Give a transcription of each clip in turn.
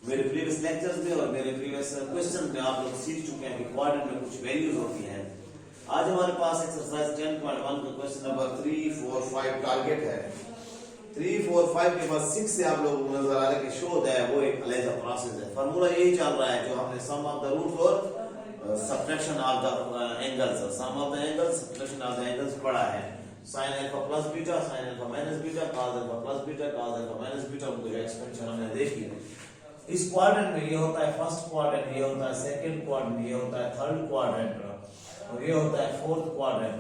मेरे previous lectures में और मेरे प्रीवियस क्वेश्चन में आप लोग सीख चुके हैं कि क्वाड्रेंट में कुछ वैल्यूज होती हैं। आज हमारे पास एक्सरसाइज 10.1 का क्वेश्चन नंबर 3, 4, 5 टारगेट है। 3, 4, 5 के बाद 6 से आप लोगों को नजर आ रहा है कि शोध है वो एक अलग प्रोसेस है। फार्मूला यही चल रहा है जो हमने सम ऑफ द रूट्स और subtraction of the angles, sum of the angles subtraction of the angles पढ़ा है। sin alpha plus beta, sin alpha minus beta, cos alpha plus beta, cos alpha minus beta, उनको जो expansion हमने देखी है। इस quadrant में ये होता है फर्स्ट क्वाड्रेंट, ये होता है सेकंड क्वाड्रेंट, ये होता है थर्ड क्वाड्रेंट और ये होता है फोर्थ क्वाड्रेंट।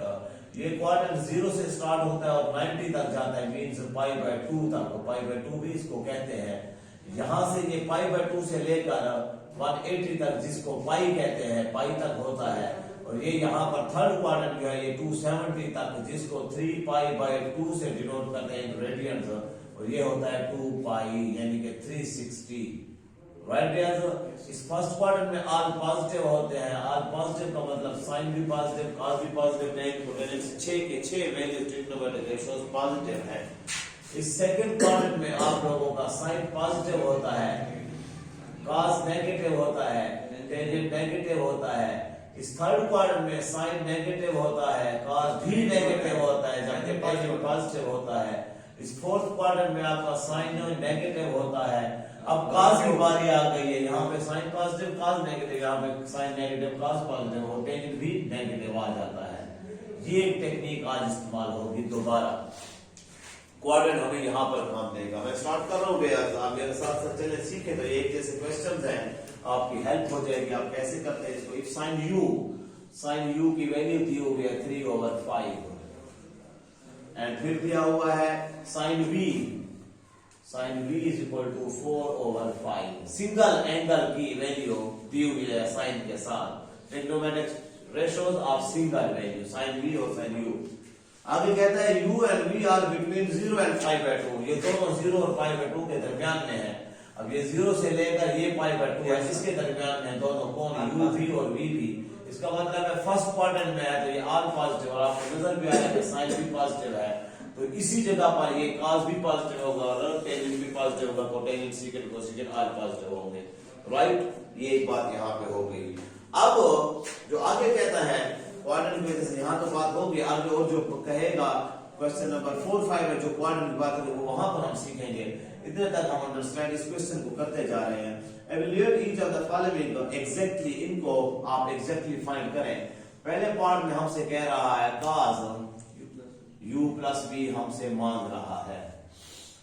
ये क्वाड्रेंट 0 से स्टार्ट होता है और 90 तक जाता है, मींस π/2 तक। π/2 भी इसको कहते हैं। यहां से ये π/2 से लेकर 180 तक, जिसको पाई कहते हैं, पाई तक होता है। और ये यहाँ पर थर्ड क्वाड्रेंट जो है ये 270 तक, जिसको 3π/2 से डिनोट करते हैं रेडियंस, और ये होता है 2π यानी कि 360 राइट। इस फर्स्ट क्वाड्रेंट में ऑल पॉजिटिव होते हैं। ऑल पॉजिटिव का मतलब साइन भी पॉजिटिव, कॉस भी पॉजिटिव, टेन को 6 के 6 वैल्यू ट्रिग्नोमेट्रिक रेशियोज पॉजिटिव है। इस सेकंड क्वाड्रेंट में आप लोगों का साइन पॉजिटिव होता है, कॉस नेगेटिव होता है, टेंजेंट नेगेटिव होता है। इस थर्ड क्वाड्रेंट में साइन नेगेटिव होता है, कॉस भी नेगेटिव होता है, जबकि टेंजेंट पॉजिटिव होता है। इस फोर्थ क्वाड्रेंट में आपका साइन नेगेटिव होता है। अब कॉस की बारी आ गई है, यहाँ पे साइन पॉजिटिव, कॉस नेगेटिव, यहाँ पे साइन नेगेटिव, कॉस पॉजिटिव, और टेंजेंट भी नेगेटिव आ जाता है। ये एक टेक्निक आज इस्तेमाल होगी दोबारा। क्वाड्रेंट हमें यहाँ पर काम देगा। मैं स्टार्ट कर रहा हूँ भैया, आप मेरे साथ साथ चले सीखे। तो एक जैसे क्वेश्चन है, आपकी हेल्प हो जाएगी। आप कैसे करते हैं इसको। इफ साइन यू की वैल्यू दी हुई है 3/5 एंड फिर दिया हुआ है sine v is equal to 4/5। Single angle की वैल्यू दी हुई है साइन के साथ। Trigonometric ratios of single value sine v और साइन u। आगे कहता है u and v are between 0 and π/2। ये दोनों 0 और π/2 के दरमियान में है। अब ये 0 से लेकर ये π/2 है, इसके दरमियान में दोनों कौन, u भी और v भी। इसका मतलब है फर्स्ट क्वाड्रेंट में है तो ये ऑल पॉजिटिव, और आपको नजर भी आया कि साइन भी पॉजिटिव है, तो इसी जगह पर ये कॉस भी पॉजिटिव होगा और टेंजेंट भी पॉजिटिव होगा। Cotangent, secant, cosecant all positive होंगे राइट। ये एक बात यहाँ पे हो गई। अब जो आगे कहता है क्वाड्रेंट की वजह से यहाँ तो बात होगी, आगे और जो कहेगा क्वेश्चन नंबर 4, 5 में जो क्वाड्रेंट की बात करेंगे वो वहां पर हम सीखेंगे। इतने तक हम अंडरस्टैंड इस क्वेश्चन को करते जा रहे हैं। Evaluate each of the following exactly, इनको आप एग्जैक्टली फाइंड करें। पहले पार्ट में हमसे कह रहा है cos u प्लस v हमसे मांग रहा है।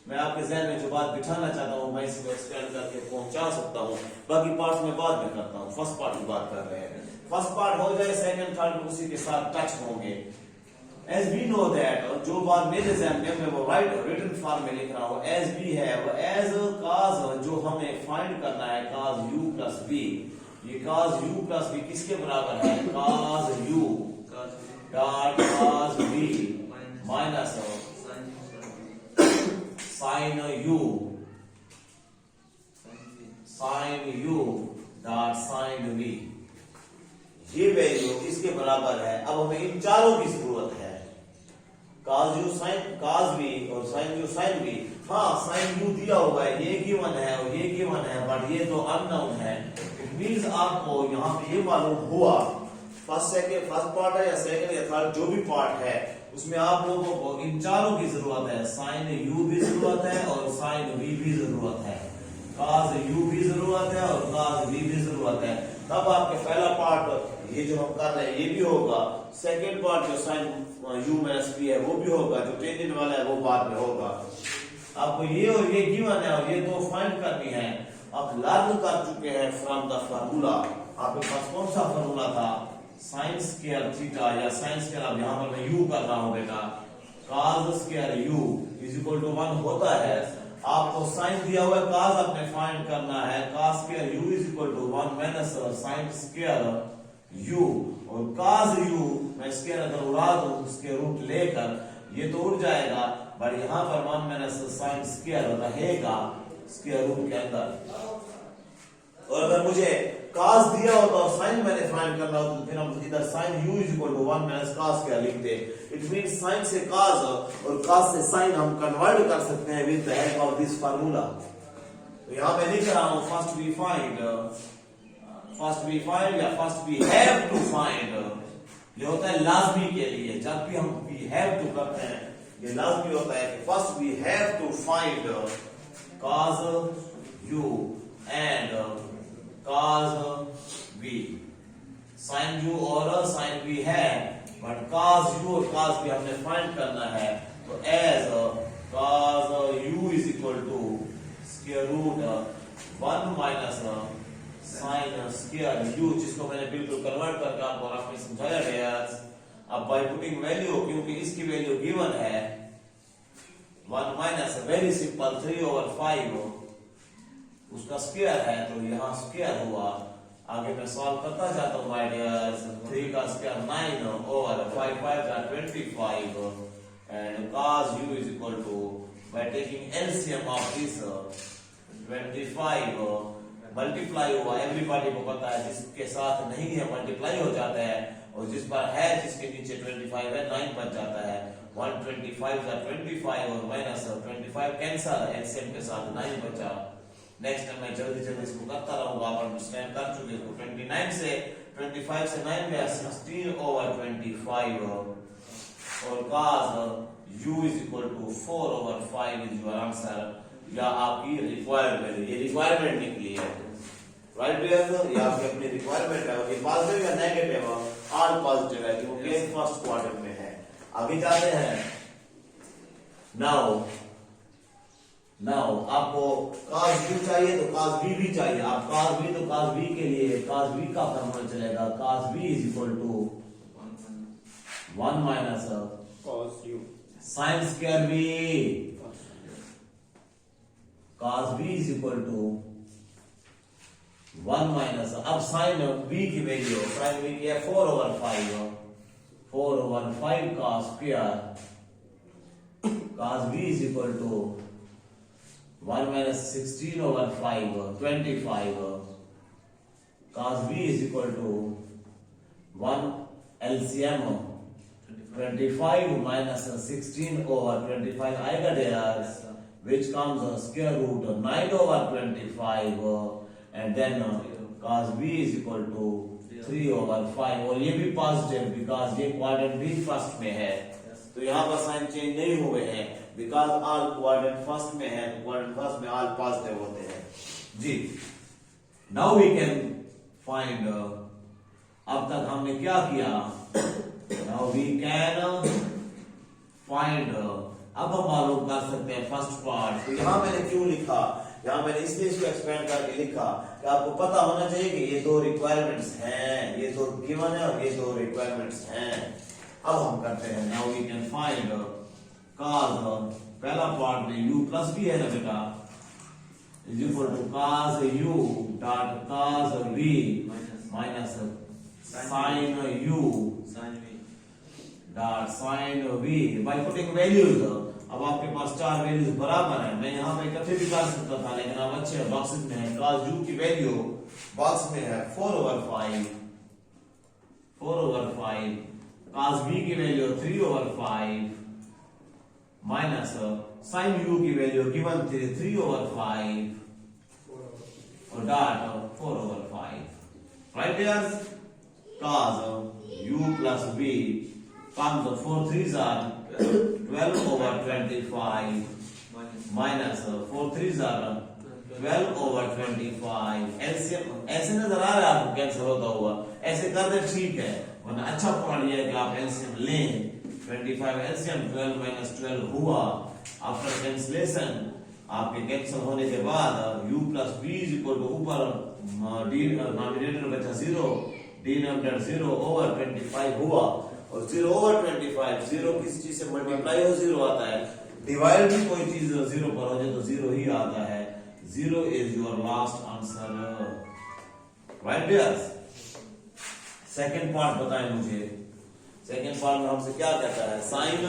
मैं आपके ज़हन में जो बात बिठाना चाहता हूँ मैं इसको एक्सप्लेन करके पहुंचा सकता हूँ, बाकी पार्ट्स में बाद में करता हूँ। फर्स्ट पार्ट की बात कर रहे हैं। फर्स्ट पार्ट हो जाए, सेकंड थर्ड उसी के साथ टच होंगे। As we know that, और जो बात मेरे ज़हन में मैं वो रिटन फॉर्म में लिख रहा हूँ, as v है वो as cos जो हमें फाइंड करना है cos u प्लस v। ये cos u प्लस v किसके बराबर है, cos u dot cos v minus sin u dot sin v। ये वैल्यू इसके बराबर है। अब हमें इन चारों की जरूरत है, cos u sin cos v और sin u sin v। हाँ, sin u दिया हुआ है, ये गिवन है और ये गिवन है, बट ये तो अननोन है। इट मींस आपको यहाँ पे ये मालूम हुआ फर्स्ट पार्ट है या सेकंड या थर्ड जो भी पार्ट है उसमें आप लोगों को इन चारों की जरूरत है। sin u भी जरूरत है और sin v भी जरूरत है, cos u भी जरूरत है और cos v भी जरूरत है। तब आपके पहला पार्ट ये जो हम कर रहे हैं ये भी होगा, सेकंड पार्ट जो sin u माइनस v है वो भी होगा, जो टेंजेंट वाला है वो बाद में होगा। आपको ये और ये गिवन है और ये दो फाइंड करनी है। आप लर्न कर चुके हैं फ्रॉम द फार्मूला। आपके पास कौन सा फार्मूला था, sin स्क्वायर थीटा या sin स्क्वायर, अब यहाँ पर मैं u कर रहा हूँ बेटा, cos square u is equal to 1 होता है। आपको साइन दिया हुआ है, cos आपने फाइंड करना है, cos square u is equal to 1 minus sin square u, और cos u मैं स्क्वायर अगर उड़ा दूं उसके रूट लेकर ये तो उड़ जाएगा, पर यहाँ पर 1 माइनस sin स्क्वायर रहेगा स्क्वायर रूट के अंदर। और अगर मुझे cos दिया होता और sin मैंने फाइंड करना होता तो फिर हम इधर sin u is equal to 1 minus cos क्या लिखते। इट मींस sin से cos और cos से sin हम कन्वर्ट कर सकते हैं with the help of this formula. तो यहाँ पे लिख रहा हूं फर्स्ट वी फाइंड या first we have to find. ये होता है लाजमी के लिए, जब भी हम वी हैव टू करते हैं ये लाजमी होता है कि first we have to find cos u and cos v। sin u और sin v है, बट cos u और cos v हमने फाइंड करना है। तो as cos u is equal to square root 1 minus sin square u, जिसको मैंने बिल्कुल कन्वर्ट करके आपको रफ में समझाया गया। अब बाय पुटिंग वैल्यू, क्योंकि इसकी वैल्यू गिवन है 1 माइनस वेरी सिंपल 3/5 उसका स्क्वायर है, तो यहाँ स्क्वायर हुआ। आगे मैं सॉल्व करता जाता हूँ माय डियर्स। 3 का स्क्वायर 9/5 5 का 25 and cos u is equal to by taking LCM of this 25 multiply हुआ। एवरीबॉडी को पता है जिसके साथ नहीं है मल्टीप्लाई हो जाता है, और जिस पर है जिसके नीचे 25 है 9 बच जाता है। 125 का 25 और माइनस 25 कैंसल, एलसीएम के साथ 9 बचा। नेक्स्ट टाइम मैं जल्दी जल्दी इसको करता रहूंगा, आप अंडरस्टैंड कर चुके इसको। 29 से 25 से 9 गया 16/25 और cos u is equal to 4/5 is your answer, या आपकी रिक्वायर्ड वैल्यू। ये रिक्वायरमेंट निकली है, राइट डियर, ये आपकी अपनी रिक्वायरमेंट है। ये पॉजिटिव या नेगेटिव, ऑल पॉजिटिव है क्योंकि फर्स्ट क्वार्टर में है। आगे जाते हैं। नाउ आपको cos v चाहिए तो cos v भी चाहिए। आप cos v तो cos v के लिए cos v का फॉर्मूला चलेगा। cos v is equal to 1 minus cos u sin square v। cos v is equal to 1 minus, अब sin v की वैल्यू, sin v की है 4/5 4/5 का square. cos v is equal to 1 minus 16/5 25 cos v is equal to 1 LCM 25 minus 16/25 आएगा dear, which comes square root 9/25 and then cos v is equal to 3/5। और ये भी positive because ये quadrant भी first में है, तो यहाँ पर साइन चेंज नहीं हुए हैं बिकॉज ऑल क्वाड्रेंट फर्स्ट में है। क्वाड्रेंट फर्स्ट में ऑल पॉजिटिव होते हैं जी। नाउ वी कैन फाइंड, अब तक हमने क्या किया, नाउ वी कैन फाइंड, अब हम मालूम कर सकते हैं फर्स्ट पार्ट। तो यहाँ मैंने क्यों लिखा, यहाँ मैंने इसलिए इसको एक्सपेंड करके लिखा कि आपको पता होना चाहिए कि ये दो रिक्वायरमेंट्स हैं, ये दो गिवन है और ये दो रिक्वायरमेंट्स हैं। अब हम करते हैं, now we can find cos, पहला पार्ट में u प्लस v है ना बेटा, is equal to cos u dot cos v minus sin u dot sin v by putting values. अब आपके पास चार वैल्यूज बराबर है, मैं यहाँ पे इकट्ठे भी कर सकता था लेकिन अब अच्छे बॉक्सेस में है। cos u की वैल्यू बॉक्स में है 4/5 cos v की वैल्यू 3/5 माइनस sin u की वैल्यू गिवन थी 3/5 और dot 4/5, right dear. cos u plus v comes 4 3s are 12/25 minus 4 3s are 12/25। ऐसे नजर आ रहा है आपको कैंसिल होता हुआ, ऐसे कर दे ठीक है, वरना अच्छा पॉइंट ये है कि आप एलसीएम लें। 25 एलसीएम 12 माइनस 12 हुआ। आफ्टर कैंसिलेशन आपके कैंसिल होने के बाद u plus v is equal to ऊपर डिनोमिनेटर बचा 0, डिनोमिनेटर 0/25 हुआ और 0/25 0 किसी चीज से मल्टीप्लाई हो 0 आता है, डिवाइड भी कोई चीज 0 पर हो जाए तो 0 ही आता है। 0 is your last answer, right dears. Second part बताएं मुझे, सेकंड पार्ट में हमसे क्या कहता है, साइन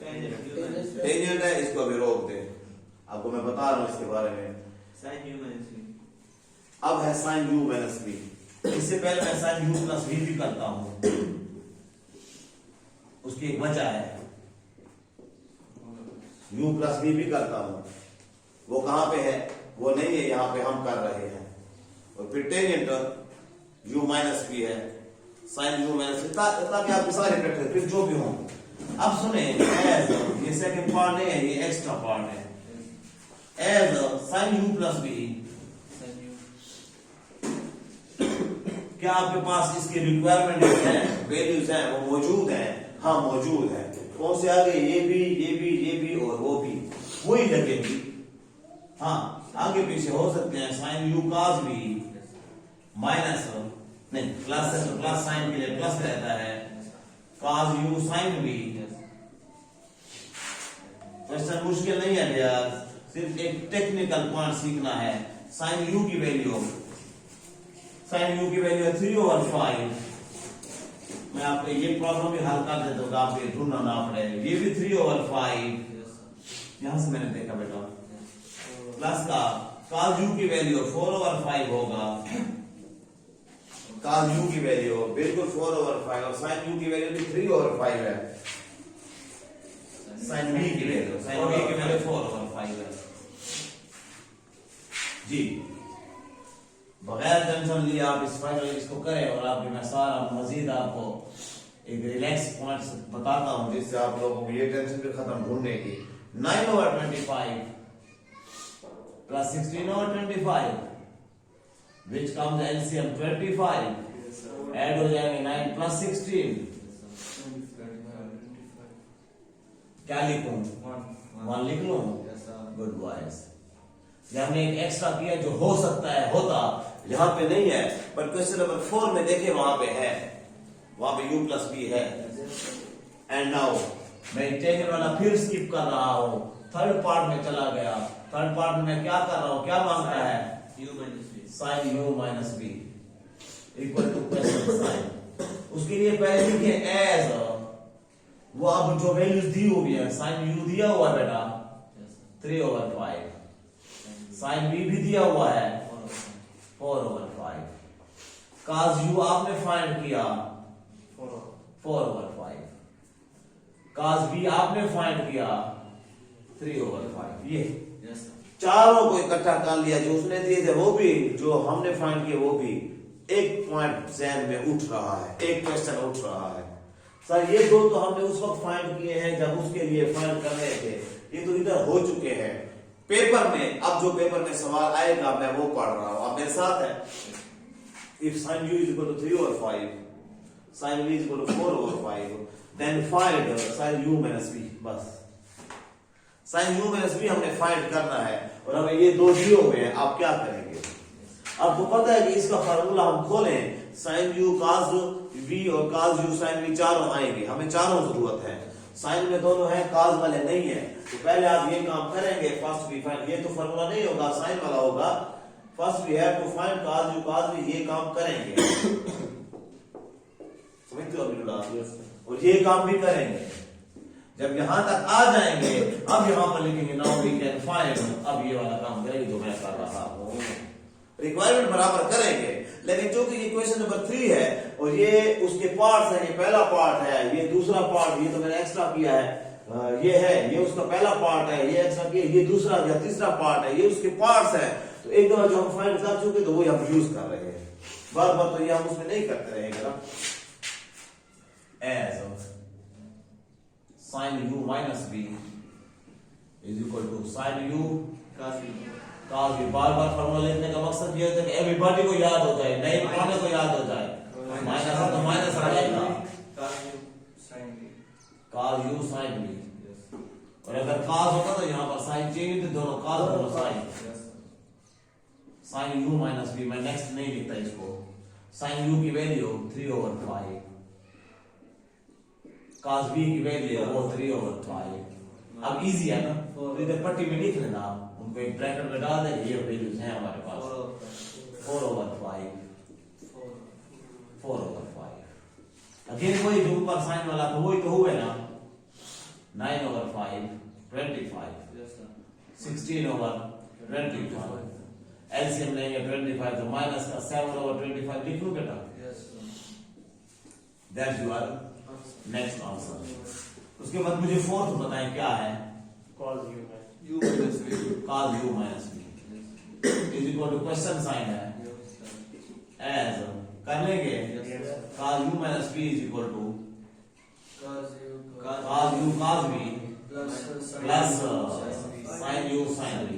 टेंजेंट है, इसको अभी रोक दे, आपको मैं बता रहा हूं इसके बारे में। sin u minus v, अब है साइन u माइनस v, इससे पहले मैं साइन u प्लस v भी करता हूं, उसकी एक वजह है, u प्लस v भी करता हूं, वो कहां पे है, वो नहीं है, यहाँ पे हम कर रहे हैं। और फिर टेंजेंट u माइनस बी है, साइन u माइनस बी, ताकि आपके सारे इकट्ठे फिर जो भी हो। अब सुने, एज ये सेकंड पार्ट नहीं है, ये एक्स्ट्रा पार्ट है। As sine u plus b, क्या आपके पास इसकी रिक्वायरमेंट है, वैल्यूज हैं, वो मौजूद हैं? हाँ मौजूद है। कौन से आगे? ये भी और वो भी वही लगेगी। हाँ आगे पीछे हो सकते हैं। Sine u cos b minus नहीं प्लस है, तो प्लस साइन के लिए प्लस रहता है, cos u sin b। Question मुश्किल नहीं है यार, सिर्फ एक टेक्निकल पॉइंट सीखना है। साइन u की वैल्यू, साइन u की वैल्यू है 3/5। मैं आपको ये प्रॉब्लम भी हल कर देता हूँ, आपको ढूंढना ना पड़े। ये भी 3/5, यहां से मैंने देखा बेटा। प्लस का cos u की वैल्यू 4/5 होगा, cos u की वैल्यू बिल्कुल 4/5, और sin u की वैल्यू भी 3/5 है। sin v की वैल्यू 4/5 है जी। बगैर टेंशन लिए आप इस फाइनल इसको करें, और आप मैं सारा मजीद आपको एक रिलैक्स पॉइंट्स बताता हूं, जिससे आप लोगों को ये टेंशन भी खत्म ढूंढने की। 9/25 plus 16/25 which comes LCM 25, add हो जाएंगे 9 प्लस 16, क्या लिखूं? 1 लिख लूं? Good boys. हमने एक एक्स्ट्रा किया जो हो सकता है होता, यहां पे नहीं है, पर क्वेश्चन नंबर 4 में देखे वहां पे है, वहां पे u प्लस बी है। एंड नाउ मैं टेंजेंट वाला फिर स्किप कर रहा हूं, थर्ड पार्ट में चला गया। थर्ड पार्ट में मैं क्या कर रहा हूं, क्या मांगता है? Sine u minus b equal to question sign. उसके लिए पहले लिखे एज, वो अब जो वैल्यूज दी हुई है, साइन u दिया हुआ है बेटा 3/5, साइन b भी दिया हुआ है 4/5, cos u आपने फाइंड किया 4/5, cos b आपने फाइंड किया 3/5। ये चारों को इकट्ठा कर लिया, जो उसने दिए थे वो भी, जो हमने फाइंड किए वो भी। एक पॉइंट जहन में उठ रहा है, एक क्वेश्चन उठ रहा है, सर ये दो तो हमने उस वक्त फाइंड किए हैं जब उसके लिए फाइंड कर रहे थे, ये तो इधर हो चुके हैं पेपर में। अब जो पेपर में सवाल आएगा मैं वो पढ़ रहा हूं, आप मेरे साथ है। If sin u is equal to 3/5, sin v is equal to 4/5, then find sin u minus v। बस sin u minus v हमने फाइंड करना है, और हमें ये दो दिए हुए हैं। आप क्या करेंगे? आपको पता है कि इसका फार्मूला हम खोलें, sin u cos v और cos u sin v चारों आएंगे, हमें चारों जरूरत है। साइन में दोनों है, cos वाले नहीं है, तो पहले आप ये काम करेंगे। फर्स्ट वी फाइंड, ये तो फार्मूला नहीं होगा, साइन वाला होगा। First we have to find cos u cos v, ये काम करेंगे, समझते हो अब्दुल्ला? और ये काम भी करेंगे। जब यहां तक आ जाएंगे, अब यहां पर लिखेंगे नाउ वी कैन फाइंड, अब ये वाला काम करेंगे जो मैं कर रहा हूं, रिक्वायरमेंट बराबर करेंगे। लेकिन चूंकि ये क्वेश्चन नंबर 3 है और ये उसके पार्ट्स हैं, ये पहला पार्ट है, ये दूसरा पार्ट, ये तो मैंने एक्स्ट्रा किया है, ये है, ये उसका पहला पार्ट है, ये एक्स्ट्रा किया, ये दूसरा या तीसरा पार्ट है, ये उसके पार्ट्स है। तो एक दफा जो हम फाइंड कर चुके तो वही हम यूज कर रहे हैं, बार बार तो ये हम उसमें नहीं करते रहेंगे ना। As sin u minus b is equal to sin u cos v। Bar bar formula लिखने का मकसद ये होता है कि एवरीबॉडी को याद हो जाए, नए पुराने को याद हो जाए। माइनस है तो माइनस आ जाएगा, cos u sin v, और अगर cos होता तो यहाँ पर sin चाहिए, तो दोनों cos दोनों sin। sin u minus v, मैं नेक्स्ट नहीं लिखता इसको। sin u की वैल्यू 3/5, cos v की वैल्यू वो 3/5। अब इजी है ना, तो इधर पट्टी में लिख लेना, उनको एक ब्रैकेट में डाल देंगे, ये वैल्यूज हैं हमारे पास 4/5, 4/5। अगेन वही जो ऊपर साइन वाला था वही तो हुए ना, 9/5 25, 16/25, एलसीएम लेंगे 25 तो माइनस का 7/25 लिख लो बेटा। That's your next answer. उसके बाद मुझे फोर्थ बताएं क्या है? cos u cos u minus v। Is equal to question sign है एज कर लेंगे cos u minus b is equal to cos u cos b plus sin u sin b।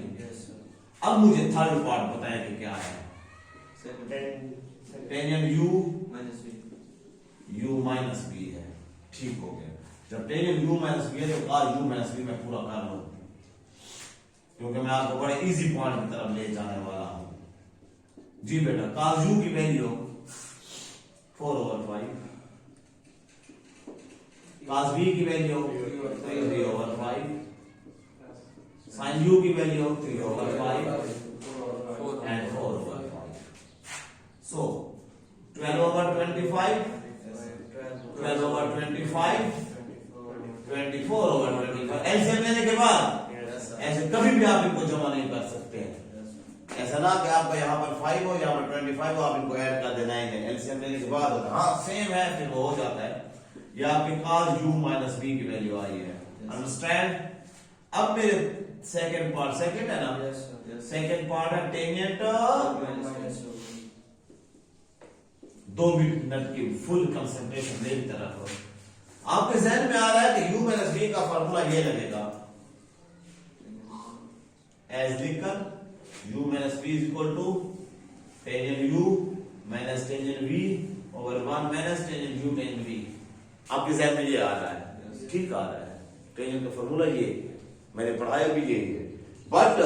अब मुझे थर्ड पार्ट बताएं कि क्या है। टेंजेंट u माइनस b है, ठीक हो गया। जब टेंजेंट u माइनस b है तो cos u माइनस b मैं पूरा कर लूं, क्योंकि मैं आपको बड़े इजी पॉइंट की तरफ ले जाने वाला हूं। जी बेटा, cos u की वैल्यू 4/5, cos b की वैल्यू 3/5, sin u की वैल्यू 3/5 and 4/5। So 12/25, 12/25, 24/25। एलसीएम लेने के बाद ऐसे कभी भी आप इनको जमा नहीं कर सकते हैं। ऐसा ना कि आपका यहाँ पर 5 हो, यहाँ पर 25 हो, आप इनको ऐड कर देना है। एलसीएम लेने के बाद होता है, हाँ सेम है, फिर वो हो जाता है। ये आपके cos u माइनस b की वैल्यू आई है, अंडरस्टैंड। अब मेरे सेकंड पार्ट, सेकंड है ना, सेकंड पार्ट है टेंजेंट। 2 मिनट की फुल कंसंट्रेशन मेरी तरफ। आपके जहन में आ रहा है कि u माइनस b का फार्मूला ये लगेगा, एज लिखकर u minus b is equal to tangent u minus tangent v over 1 minus tangent u tangent v। आपके जहन में ये आ रहा है, ठीक आ रहा है। टेंजेंट का फार्मूला ये मैंने पढ़ाया भी यही है। बट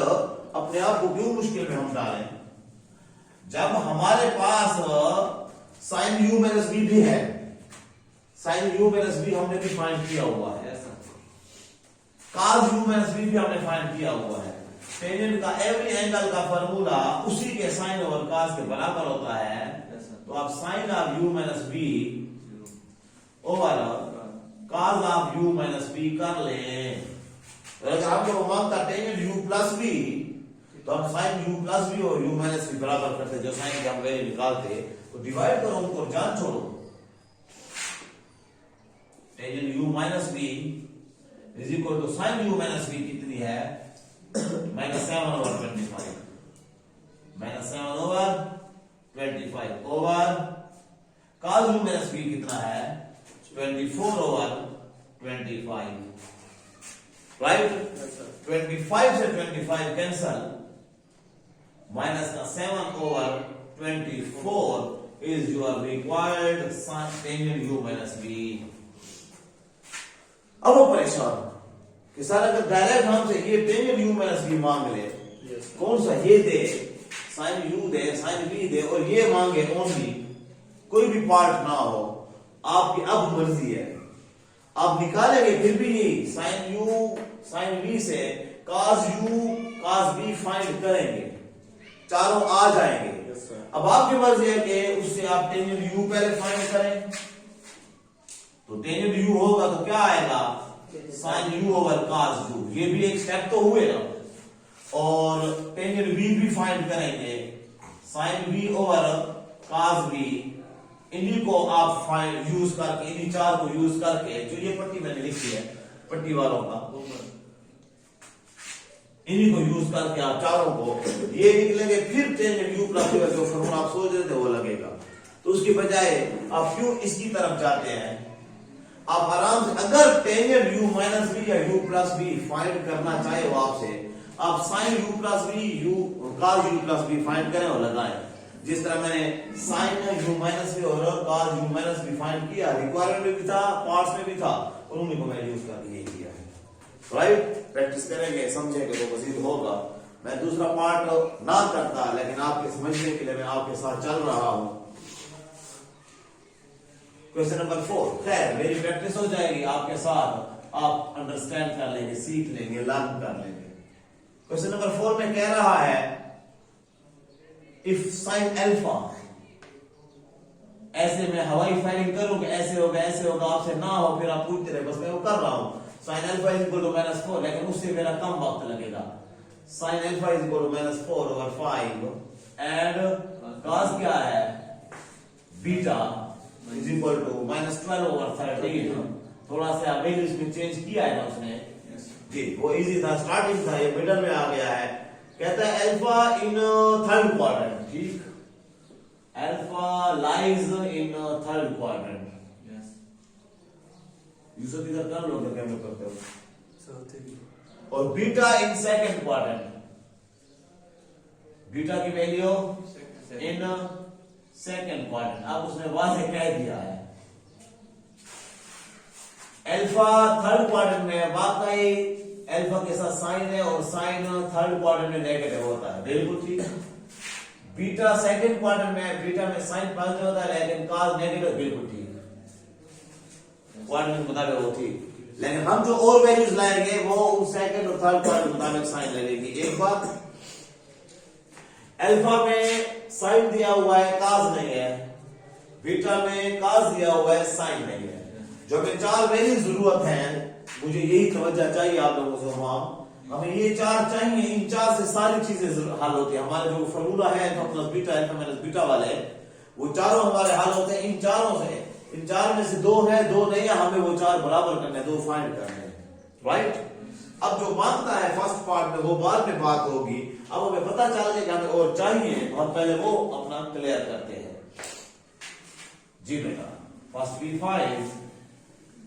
अपने आप को क्यों मुश्किल में हम डालें, जब हमारे पास sin u माइनस b भी है। sin u माइनस b हमने भी फाइंड किया हुआ है, cos u माइनस b भी हमने फाइंड किया हुआ है। टेंजेंट का एवरी एंगल का फार्मूला उसी के साइन और cos के बराबर होता है। तो आप sin of u minus b over cos of u minus b कर लें। अगर आपको मांगता टेंजेंट u प्लस b, तो हम sin u प्लस b और u माइनस b बराबर करते, जो साइन के हम वैल्यू निकालते, तो डिवाइड करो उनको, जान छोड़ो। Tangent u minus b is equal to sin u minus b कितनी है, -7/25, -7/25 over cos u minus b कितना है, 24/25, राइट। 25 से 25 कैंसल, माइनस का 7/24 is your required tangent u minus b। अब वो परेशान कि सर अगर डायरेक्ट हमसे ये टेंजेंट u माइनस b मांग ले, कौन सा ये दे, sin u दे, sin b दे, और ये मांगे ओनली, कोई भी पार्ट ना हो, आपकी अब मर्जी है। आप निकालेंगे फिर भी यही sin u sin b से cos u cos b find करेंगे, चारों आ जाएंगे। अब आपकी मर्जी है कि उससे आप टेंजेंट u पहले फाइंड करें। तो टेंजेंट u होगा तो क्या आएगा, sin u over cos u, ये भी एक स्टेप तो हुए ना। और टेंजेंट v भी फाइंड करेंगे, sin v over cos v। इन्हीं को आप फाइंड यूज करके, इन्हीं चार को यूज करके, जो ये पट्टी मैंने लिखी है पट्टी वालों का, इन्हीं को यूज करके आप चारों को ये लिख लेंगे। फिर टेंजेंट u प्लस जो फॉर्मूला आप सोच रहे थे वो लगेगा। तो उसकी बजाय आप क्यों इसकी तरफ जाते हैं, आप आराम से, अगर टेंजेंट u माइनस b या u प्लस b फाइंड करना चाहे वो आपसे, आप sin u plus b cos u plus b find करें और लगाएं। जिस तरह मैंने sin u माइनस b और cos u minus b find किया, रिक्वायरमेंट में भी था, पार्ट्स में भी था, और उन्हीं को मैंने यूज करके ये किया है। राइट, प्रैक्टिस करेंगे, समझेंगे तो मजीद होगा। मैं दूसरा पार्ट ना करता, लेकिन आपके समझने के लिए मैं आपके साथ चल रहा हूं। क्वेश्चन नंबर 4, खैर मेरी प्रैक्टिस हो जाएगी आपके साथ, आप अंडरस्टैंड कर लेंगे, सीख लेंगे, लर्न कर लेंगे। क्वेश्चन नंबर 4 में कह रहा है इफ sin अल्फा, ऐसे मैं हवाई फायरिंग करूंगा, ऐसे होगा आपसे ना हो, फिर आप पूछते रहे, बस मैं वो कर रहा हूं। sin alpha is equal to -4, लेकिन उससे मेरा कम वक्त लगेगा। sin alpha is equal to -4/5 and cos क्या है, बीटा इज इक्वल टू -12/13। थोड़ा सा वैल्यूज में चेंज किया है ना उसने जी, वो इजी था, स्टार्टिंग था, ये मिडल में आ गया है कहता है अल्फा इन थर्ड क्वाड्रेंट, ठीक, alpha lies in third quadrant. Yes. Yusuf इधर कर लो तो कैमरा करते हो। So three. और beta in second quadrant, beta की value Second. In second quadrant. अब उसने वाज़ेह कह दिया है अल्फा थर्ड क्वाड्रेंट में वाकई अल्फा के साथ साइन है और साइन थर्ड क्वाड्रेंट में नेगेटिव होता है, बिल्कुल ठीक। बीटा सेकंड क्वाड्रेंट में, बीटा में साइन पॉजिटिव होता है लेकिन कॉस नेगेटिव, बिल्कुल ठीक, क्वाड्रेंट के मुताबिक वो ठीक। लेकिन हम जो और वैल्यूज लाएंगे वो सेकंड और थर्ड क्वाड्रेंट के मुताबिक साइन लगेगी। एक बात, अल्फा में साइन दिया हुआ है, कॉस नहीं है, बीटा में कॉस दिया हुआ है, साइन नहीं है। जो हमें चार वैल्यू जरूरत है, मुझे यही तवज्जो चाहिए आप लोगों से, हमें ये चार चाहिए, इन चार से सारी चीजें हल होती है। हमारे जो फॉर्मूला है alpha plus beta, alpha minus beta वाले, वो चारों हमारे हल होते हैं। इन चारों से, इन चार में से दो है, दो नहीं है, हमें वो चार बराबर करने, दो फाइंड करने, राइट। अब जो मांगता है फर्स्ट पार्ट में वो बाद में बात होगी। अब हमें पता चल गया कि हमें और चाहिए, तो हम पहले वो अपना क्लियर करते हैं। जी बेटा, फर्स्ट वी फाइंड,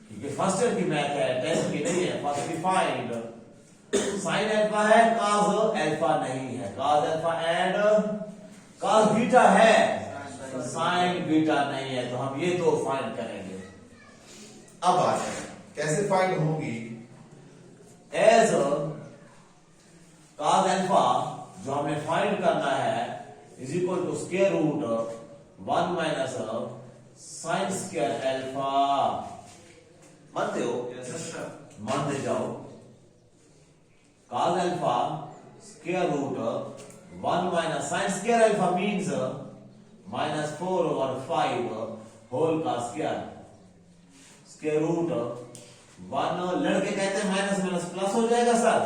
क्योंकि फर्स्ट ईयर की मैथ है, टेस्ट की नहीं है। First we find sine alpha है, कॉस अल्फा नहीं है, cos alpha and cos beta है, साइन बीटा नहीं है, तो हम ये दो फाइंड करेंगे। अब आ जाए कैसे फाइंड होगी। एज कॉस अल्फा जो हमें फाइंड करना है is equal to square root 1 minus sine square alpha. मानते हो? Yes, sir. मानते जाओ। cos alpha square root 1 minus sine square alpha means -4/5 whole का स्क्वायर। स्क्वायर रूट 1, लड़के कहते हैं माइनस माइनस प्लस हो जाएगा सर,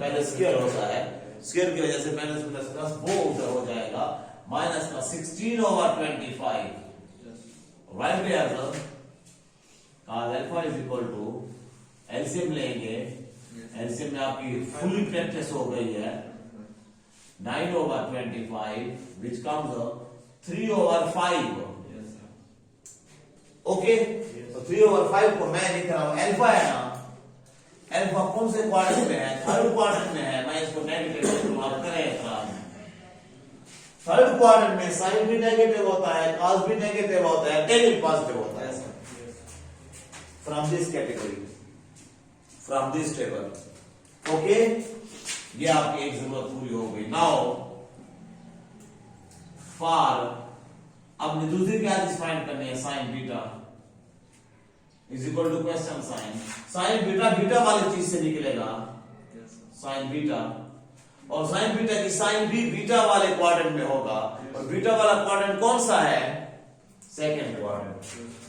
पहले स्क्वायर होता है, स्क्वायर की वजह से माइनस माइनस प्लस वो उधर हो जाएगा, माइनस का 16/25, right answer. cos alpha is equal to, LCM लेंगे, एलसीएम में आपकी फुली प्रैक्टिस हो गई है, 9/25 which comes 3/5। Yes, sir. Okay, तो 3/5 को मैं लिख रहा हूं, अल्फा है ना, अल्फा कौन से क्वाड्रेंट में है, थर्ड क्वाड्रेंट में है, मैं इसको नेगेटिव लिख लूं, आप करें। थर्ड क्वाड्रेंट में साइन भी नेगेटिव होता है, कॉस भी नेगेटिव होता है, टेन भी पॉजिटिव होता है। From this category, from this table, okay, ये आपकी एक जरूरत पूरी हो गई। नाउ फॉर, अब दूसरी क्या चीज फाइंड करनी है, sine beta is equal to question sign, sine beta beta वाली चीज से निकलेगा, Yes, sir. साइन बीटा, और साइन बीटा की साइन भी बीटा वाले क्वाड्रेंट में होगा, और बीटा वाला क्वाड्रेंट कौन सा है, सेकंड क्वाड्रेंट,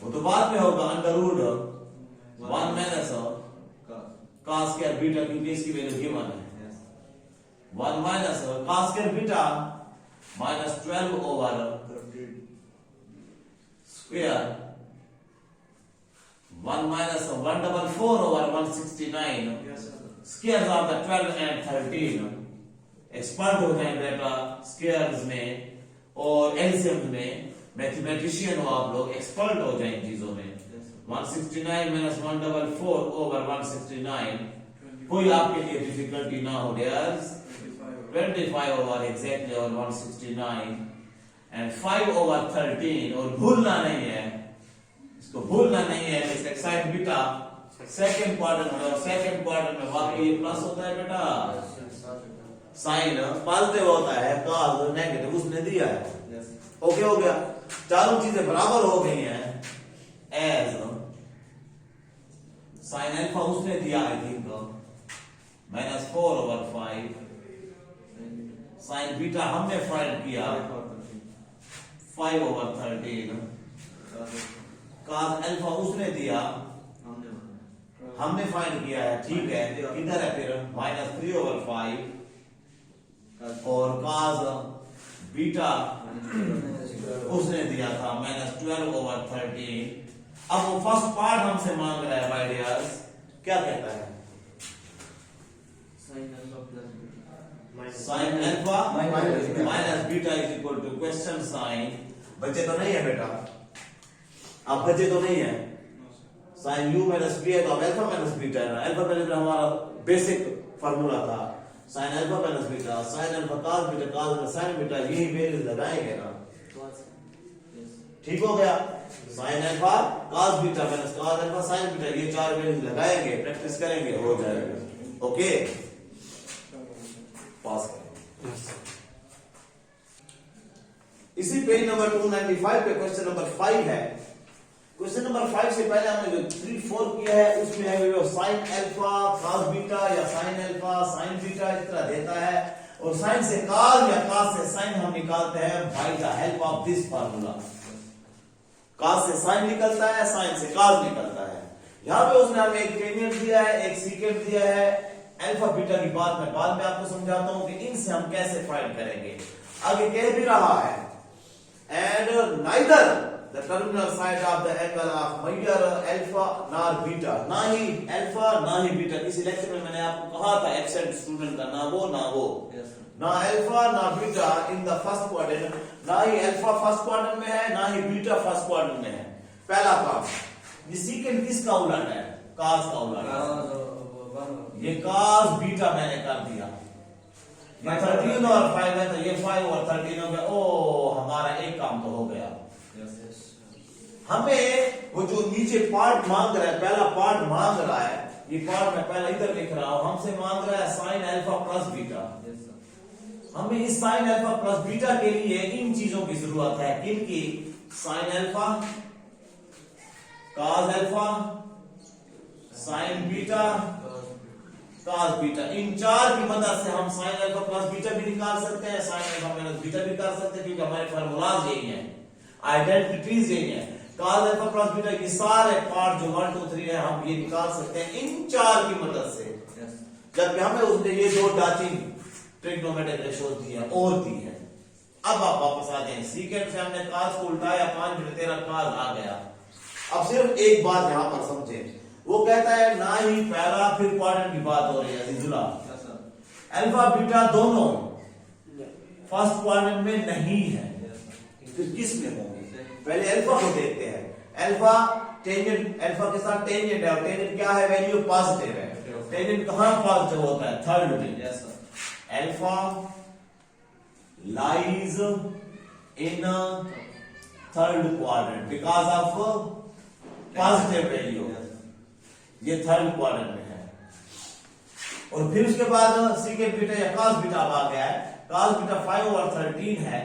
वो तो बाद में होगा, under root 1 minus cos square beta, क्योंकि इसकी वैल्यू गिवन है, Yes. 1 minus cos square beta minus 12/13 square, 1 माइनस 144/169 Yes, sir. Squares of the 12 and 13। Expert हो जाए बेटा स्क्वायर्स में और एलसीएम में, मैथमेटिशियन हो आप लोग, एक्सपर्ट हो जाए इन चीजों में। 169 माइनस 144/169, कोई आपके लिए डिफिकल्टी ना हो डियर्स। 25 ओवर एग्जैक्टली और 169 एंड 5/13, और भूलना नहीं है, इसको भूलना नहीं है, साइन बीटा सेकंड क्वाड्रेंट में, और सेकंड क्वाड्रेंट में वाकई प्लस होता है बेटा, साइन पॉजिटिव होता है, कॉस नेगेटिव उसने दिया है। Yes. ओके हो गया, चारों चीजें बराबर हो गई हैं। एज साइन अल्फा उसने दिया आई थिंक -4/5, साइन बीटा हमने फाइंड किया 5/13, कॉस अल्फा उसने दिया, हमने फाइंड किया है, ठीक है, किधर है फिर, -3/5, और कॉस बीटा उसने दिया था -12/13। अब वो फर्स्ट पार्ट हमसे मांग रहा है भाई डियर्स, क्या कहता है, Sin alpha plus beta. Sine alpha minus beta is equal to question sign, बच्चे तो नहीं है बेटा, अब बच्चे तो नहीं है, साइन यू माइनस बी है तो अब अल्फा माइनस बीटा है ना, अल्फा माइनस हमारा बेसिक फार्मूला था, sign alpha minus beta, sign alpha cos beta cos sign beta, यही वैल्यूज लगाएंगे ना, ठीक हो गया, sign alpha cos beta minus cos alpha sine beta, ये चार वैल्यूज लगाएंगे, प्रैक्टिस करेंगे, हो जाएगा। ओके, पास करें। इसी पेज नंबर 295 पे क्वेश्चन नंबर 5 है। क्वेश्चन नंबर 5 से पहले हमने जो 3 4 किया है उसमें है वो साइन अल्फा cos बीटा या साइन अल्फा साइन बीटा इस तरह देता है, और साइन से cos या cos से साइन हम निकालते हैं by the help of this formula. cos से साइन निकलता है, साइन से cos निकलता है। यहां पे उसने हमें एक टेंजेंट दिया है, एक सीकेंट दिया है, अल्फा बीटा की बात मैं बाद में आपको समझाता हूं कि इनसे हम कैसे फाइंड करेंगे। आगे कह भी रहा है and neither the terminal side of the angle of neither alpha nor beta, ना ही अल्फा ना ही बीटा, किसी लेक्चर में मैंने आपको कहा था एब्सेंट स्टूडेंट का ना वो ना अल्फा ना beta in the first quadrant, ना ही अल्फा फर्स्ट क्वाड्रेंट में है ना ही बीटा फर्स्ट क्वाड्रेंट में है। पहला काम, ये सीकेंट किसका उलट है, cos का उलट है, ये cos बीटा मैंने कर दिया, ये 13 और 5 है तो ये 5 और 13 हो गया, ओ हमारा एक काम तो हो गया। हमें वो जो नीचे पार्ट मांग रहा है, पहला पार्ट मांग रहा है, ये पार्ट मैं पहले इधर लिख रहा हूं, हमसे मांग रहा है साइन अल्फा प्लस बीटा। हमें इस साइन अल्फा प्लस बीटा के लिए इन चीजों की जरूरत है, किनकी, sine alpha cos alpha sine beta cos beta, इन चार की मदद से हम साइन अल्फा प्लस बीटा भी निकाल सकते हैं, साइन अल्फा माइनस बीटा भी निकाल सकते हैं, क्योंकि हमारे फार्मूलाज यही हैं, आइडेंटिटीज यही हैं। cos अल्फा प्लस बीटा के सारे पार्ट जो 1 2 3 है हम ये निकाल सकते हैं इन चार की मदद से, जबकि हमें उसने ये दो डाचिंग ट्रिग्नोमेट्रिक रेशियो दी है और दी है। अब आप वापस आ जाएं, सीकेंट से हमने cos को उल्टाया, 5 बटे 13 cos आ गया। अब सिर्फ एक बात यहां पर समझे, वो कहता है ना ही पहला फिर क्वाड्रेंट की बात हो रही है अजीजुल्लाह, अल्फा बीटा दोनों फर्स्ट क्वाड्रेंट में नहीं है, फिर किस में होंगे? पहले अल्फा को देखते हैं, अल्फा टेंजेंट, अल्फा के साथ टेंजेंट है, और टेंजेंट क्या है, वैल्यू पॉजिटिव है, टेंजेंट कहां पॉजिटिव होता है, थर्ड में, alpha lies in third quadrant because of positive value, ये थर्ड क्वाड्रेंट में है। और फिर उसके बाद सीकेंट बीटा या cos बीटा आ गया है, cos बीटा 5 और 13 है,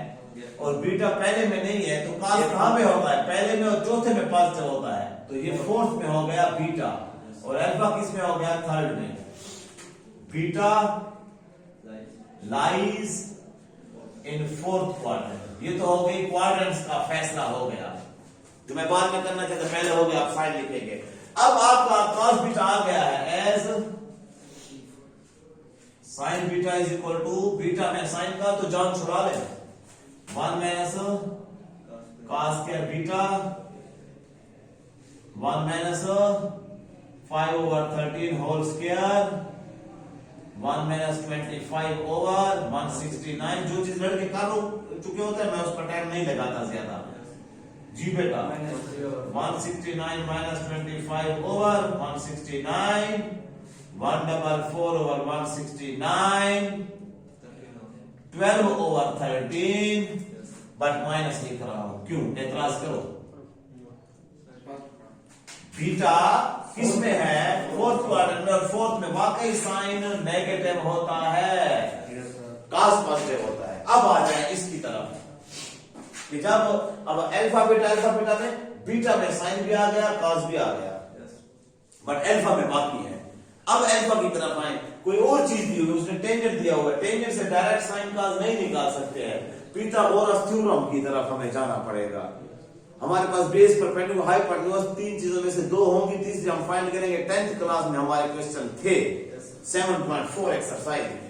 और बीटा पहले में नहीं है, तो cos कहां में होता है, पहले में और चौथे में पॉजिटिव होता है, तो ये फोर्थ में हो गया बीटा, और अल्फा किस में हो गया, थर्ड में। Beta lies in fourth quadrant, ये तो हो गई क्वाड्रेंट्स का फैसला हो गया, जो मैं बाद में करना चाहता पहले हो गया, आप साइन लिखेंगे। अब आपका cos बीटा आ गया है as sine beta is equal to, beta में साइन का तो जान छुड़ा ले, 1 minus cos square beta 1 minus 5 over 13 whole square 1 minus 25 over 169। जो चीज लड़के कर चुके होते हैं मैं उस पर टाइम नहीं लगाता ज्यादा जी बेटा, 169 minus 25 over 169, 144 over 169, 12 over 13, but minus लिख रहा हूं, क्यों, एतराज करो। बीटा किस में है, फोर्थ क्वाड्रेंट में, और फोर्थ में वाकई साइन नेगेटिव होता है, cos पॉजिटिव होता है। अब आ जाए इसकी तरफ कि जब अब अल्फा बीटा में बीटा में साइन भी आ गया cos भी आ गया, बट अल्फा में बाकी है। अब अल्फा की तरफ आए, कोई और चीज दी हुई, उसने टेंजेंट दिया हुआ है, टेंजेंट से डायरेक्ट साइन cos नहीं निकाल सकते हैं, पिथागोरस थ्योरम की तरफ हमें जाना पड़ेगा। हमारे पास बेस परपेंडिकुलर हाइपोटेन्यूज तीन चीजों में से दो होंगी, तीसरी हम फाइंड करेंगे। 10th क्लास में हमारे क्वेश्चन थे 7.4 एक्सरसाइज में,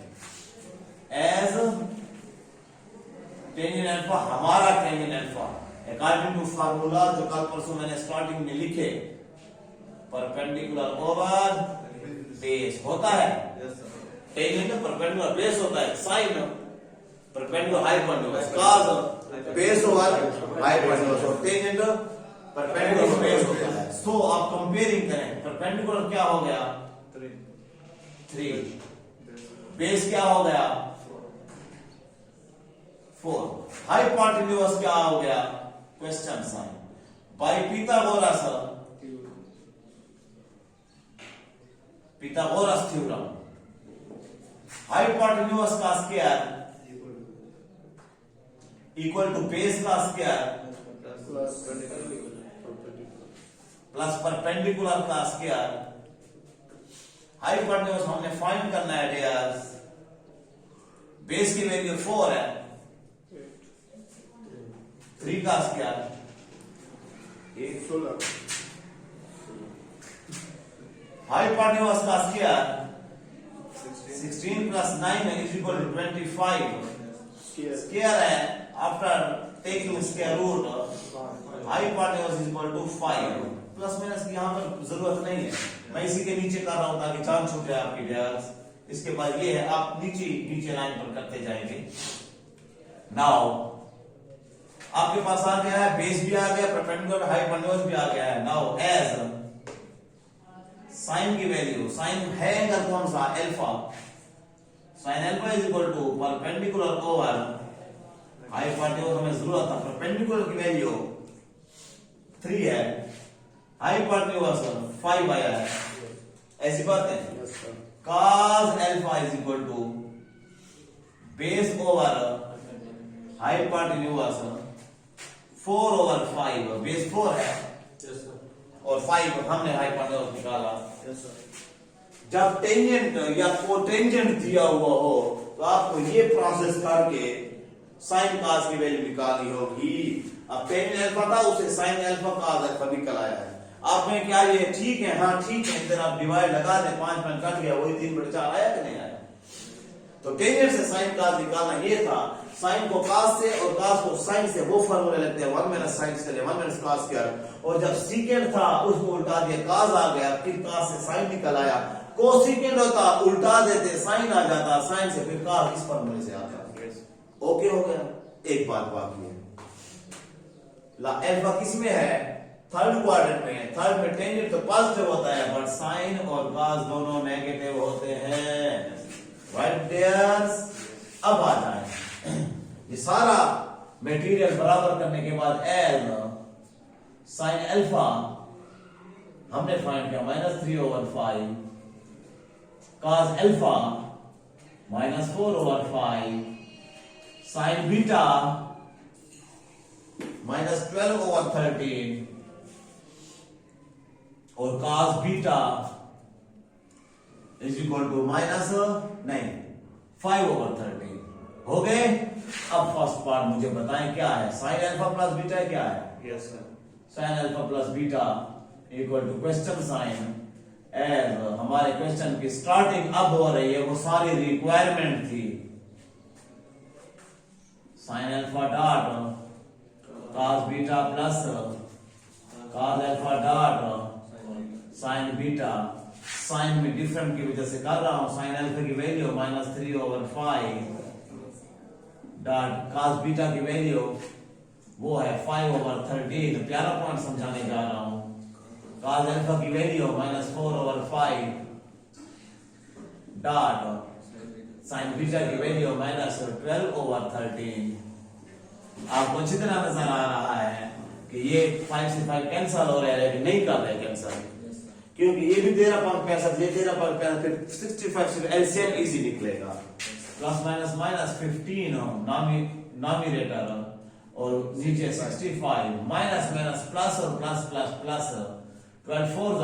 एज टेंजेंट अल्फा, हमारा tangent alpha according to formula जो कल परसों मैंने स्टार्टिंग में लिखे, परपेंडिकुलर ओवर बेस होता है, टेंजेंट परपेंडिकुलर बेस होता है, sine perpendicular hypotenuse, cos base over hypotenuse और टेंजेंट परपेंडिकुलर बेस होता है। सो आप कंपेयरिंग करें, परपेंडिकुलर क्या हो गया 3, बेस क्या हो गया 4, हाइपोटेन्यूज क्या हो गया question sine. By Pythagoras theorem hypotenuse का स्क्वायर इक्वल टू बेस का स्क्वायर प्लस परपेंडिकुलर का स्क्वायर। हाइपोटेन्यूज हमने फाइंड करना है डियर्स, बेस की वैल्यू 4 है, 3 का स्क्वायर 16, हाइपोटेन्यूज का square 16 plus 9 is equal to 25 square है after taking square root hypotenuse is equal to 5। Plus minus की यहां पर जरूरत नहीं है, मैं इसी के नीचे कर रहा हूं ताकि चांद छूट जाए आपकी डियर्स। इसके बाद ये है, आप नीचे लाइन पर करते जाएंगे। नाउ आपके पास आ गया है, बेस भी आ गया, परपेंडिकुलर हाइपोटेन्यूज भी आ गया है। नाउ एज साइन की वैल्यू, साइन है अगर कौन सा alpha, sine alpha is equal to perpendicular over hypotenuse, हमें जरूरत था परपेंडिकुलर की वैल्यू 3 है, हाइपोटेन्यूज 5 आया है, ऐसी बात है। cos alpha is equal to base over hypotenuse 4 over 5, base 4 है और 5 हमने हाइपोटेन्यूज निकाला। जब टेंजेंट या कोटेंजेंट दिया हुआ हो तो आपको ये प्रोसेस करके साइन cos की वैल्यू निकालनी होगी। अब टेंजेंट अल्फा था, उसे साइन अल्फा cos अल्फा निकल आया है। आपने क्या ये ठीक है, हाँ ठीक है, इधर आप डिवाइड लगा दे, 5 में कट गया, वही 3/4 आया कि नहीं आया। तो टेंजेंट से साइन cos निकालना ये था, साइन को cos से और cos को साइन से, वो फॉर्मूले लगते हैं 1 माइनस साइन के लिए 1 माइनस cos स्क्वायर, और जब सीकेंड था उसको उल्टा दिया, cos आ गया, फिर cos से साइन निकल आया, कोसेकेंड होता उल्टा देते साइन आ जाता, साइन से फिर cos इस फॉर्मूले से आता। ओके हो गया। एक बात बाकी है, अल्फा किस में है, थर्ड क्वाड्रेंट में है, थर्ड में टेंजेंट तो पॉजिटिव होता है बट साइन और cos दोनों नेगेटिव होते हैं, राइट डियर्स। अब आ जाए, ये सारा मटेरियल बराबर करने के बाद एल साइन अल्फा हमने फाइंड किया -3/5, cos अल्फा -4/5, साइन बीटा -12/13 और cos beta is equal to -5/13 हो गए। अब फर्स्ट पार्ट मुझे बताएं क्या है, साइन अल्फा प्लस बीटा क्या है। Yes sir, sine alpha plus beta equal to question sign, as हमारे क्वेश्चन की स्टार्टिंग अब हो रही है, वो सारी रिक्वायरमेंट थी। Sine alpha dot cos beta plus cos alpha dot sine beta, sine में डिफरेंट की वजह से कर रहा हूं, साइन अल्फा की वैल्यू -3/5 डॉट cos बीटा की वैल्यू वो है 5/13। प्यारा पॉइंट समझाने जा रहा हूं, cos अल्फा की वैल्यू -4/5 डॉट साइन बीटा की वैल्यू -12/13। आपको अच्छी तरह नजर आ रहा है कि ये 5 से 5 कैंसिल हो रहा है, लेकिन नहीं कर रहे कैंसिल, क्योंकि ये भी 13.65, ये 13.65, फिर 65 से एलसीएम इजी निकलेगा। प्लस माइनस माइनस 15 नॉमिनेटर और नीचे 65, माइनस माइनस प्लस और प्लस प्लस प्लस 12 4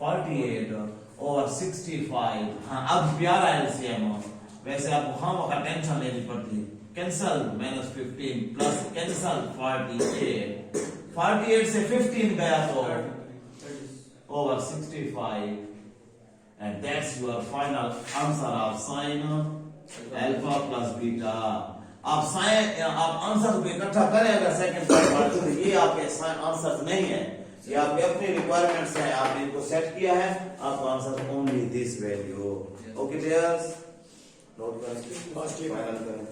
48 और 65। हाँ, अब प्यारा एलसीएम, वैसे आपको खामों का टेंशन लेनी पड़ती है। कैंसल -15 प्लस कैंसल 48 से 15 गया तो over 65, and that's your final answer of sin alpha plus beta। आप आंसर को इकट्ठा करें अगर सेकंड पार्ट, तो ये आपके आंसर नहीं है, ये आपके अपने रिक्वायरमेंट्स हैं, आपने इनको सेट किया है, आपको answer only this value. Okay dears, note करें, फाइनल करें।